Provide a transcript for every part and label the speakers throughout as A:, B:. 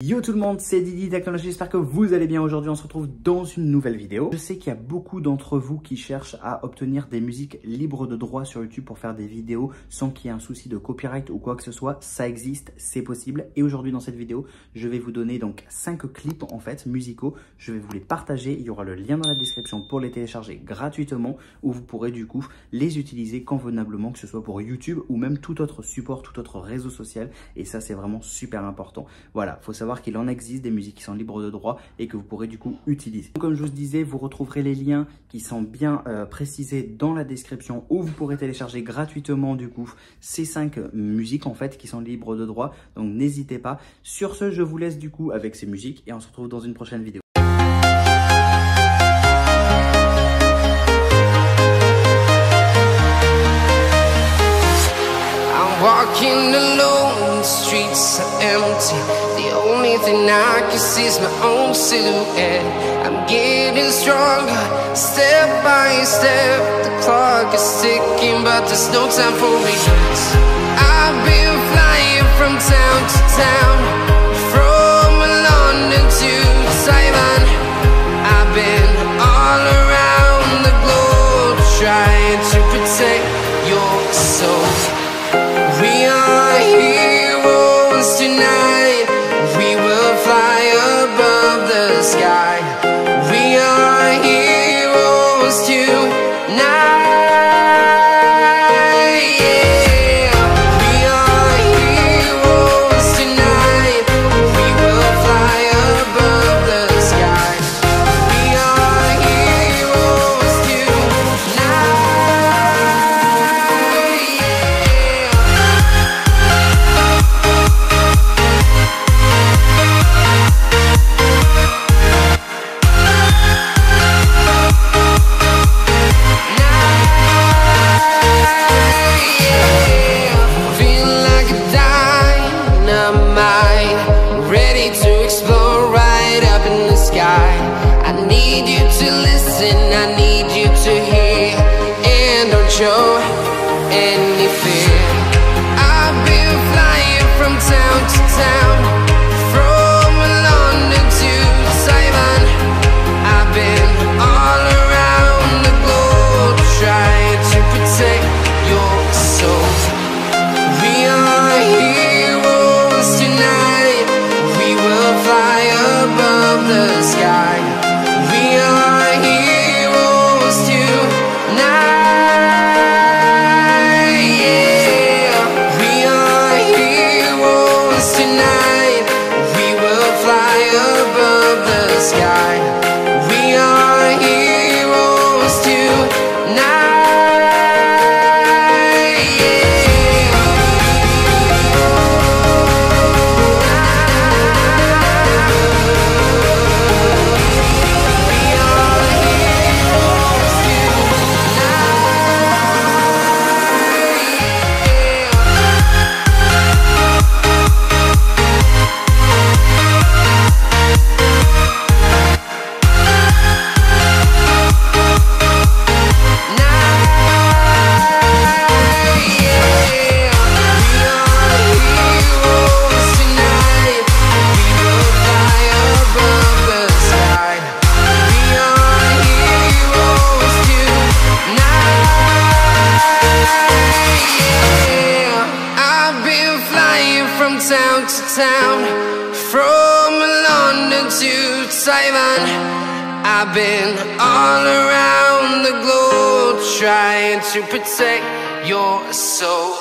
A: Yo tout le monde, c'est Didi Technologie, j'espère que vous allez bien. Aujourd'hui on se retrouve dans une nouvelle vidéo. Je sais qu'il y a beaucoup d'entre vous qui cherchent à obtenir des musiques libres de droit sur YouTube pour faire des vidéos sans qu'il y ait un souci de copyright ou quoi que ce soit. Ça existe, c'est possible. Et aujourd'hui dans cette vidéo, je vais vous donner donc 5 clips en fait musicaux. Je vais vous les partager, il y aura le lien dans la description pour les télécharger gratuitement où vous pourrez du coup les utiliser convenablement, que ce soit pour YouTube ou même tout autre support, tout autre réseau social. Et ça c'est vraiment super important. Voilà, faut savoir qu'il en existe des musiques qui sont libres de droit et que vous pourrez du coup utiliser. Comme je vous disais, vous retrouverez les liens qui sont bien précisés dans la description où vous pourrez télécharger gratuitement du coup ces 5 musiques en fait qui sont libres de droit. Donc n'hésitez pas. Sur ce, je vous laisse du coup avec ces musiques et on se retrouve dans une prochaine vidéo.
B: Walking alone, the streets are empty. The only thing I can see is my own silhouette. I'm getting stronger, step by step. The clock is ticking, but there's no time for me. I've been flying from town to town, from London to Taiwan. I've been all around the globe, trying to protect your soul. We are heroes tonight. We will fly above the sky. We are heroes tonight. Yeah. We are heroes tonight. We will fly above the sky. We are heroes tonight. I need you to hear and don't show any fear. I've been flying from town to town, from London to Taiwan. I've been all around the globe, trying to protect your soul. We are heroes tonight. We will fly above the sky. We are heroes tonight, yeah. We are heroes tonight. We will fly above the sky. We are heroes tonight, town to town, from London to Taiwan. I've been all around the globe, trying to protect your soul.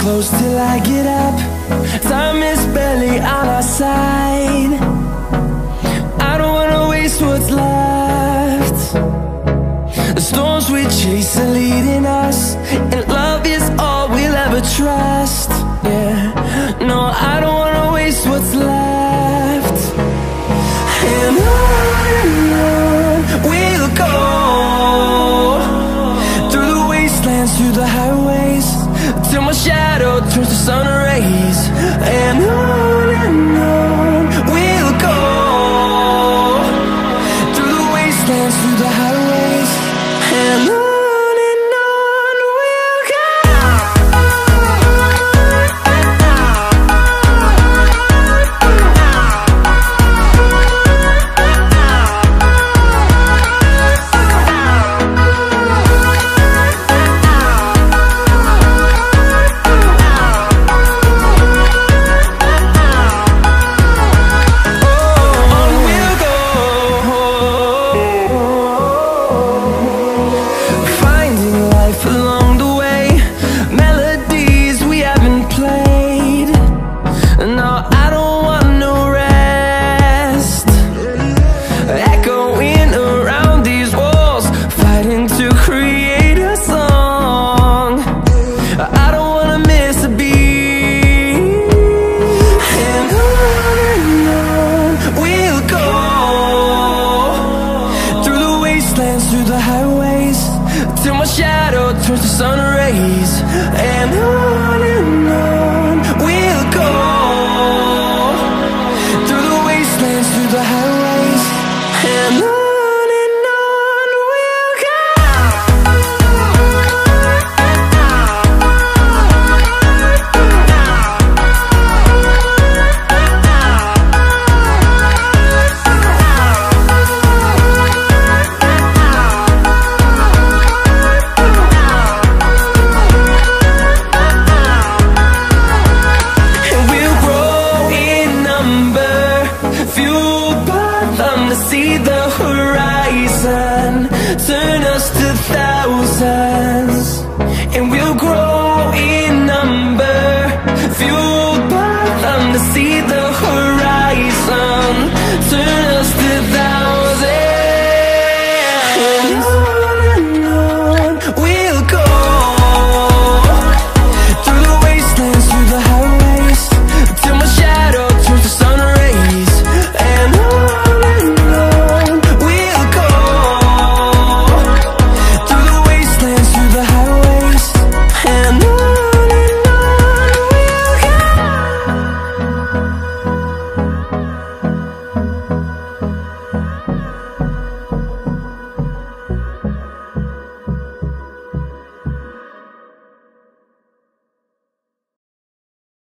C: close till I get up. Time is barely on our side. I don't wanna waste what's left. The storms we chase are leading us, and love is all we'll ever trust. Yeah, no, I don't wanna waste what's left. And on we'll go, through the wastelands, through the highways, till my shadow turns to sun rays. And on we'll go, through the wastelands, through the highways, and on. See the horizon turn us to thousands, and we'll grow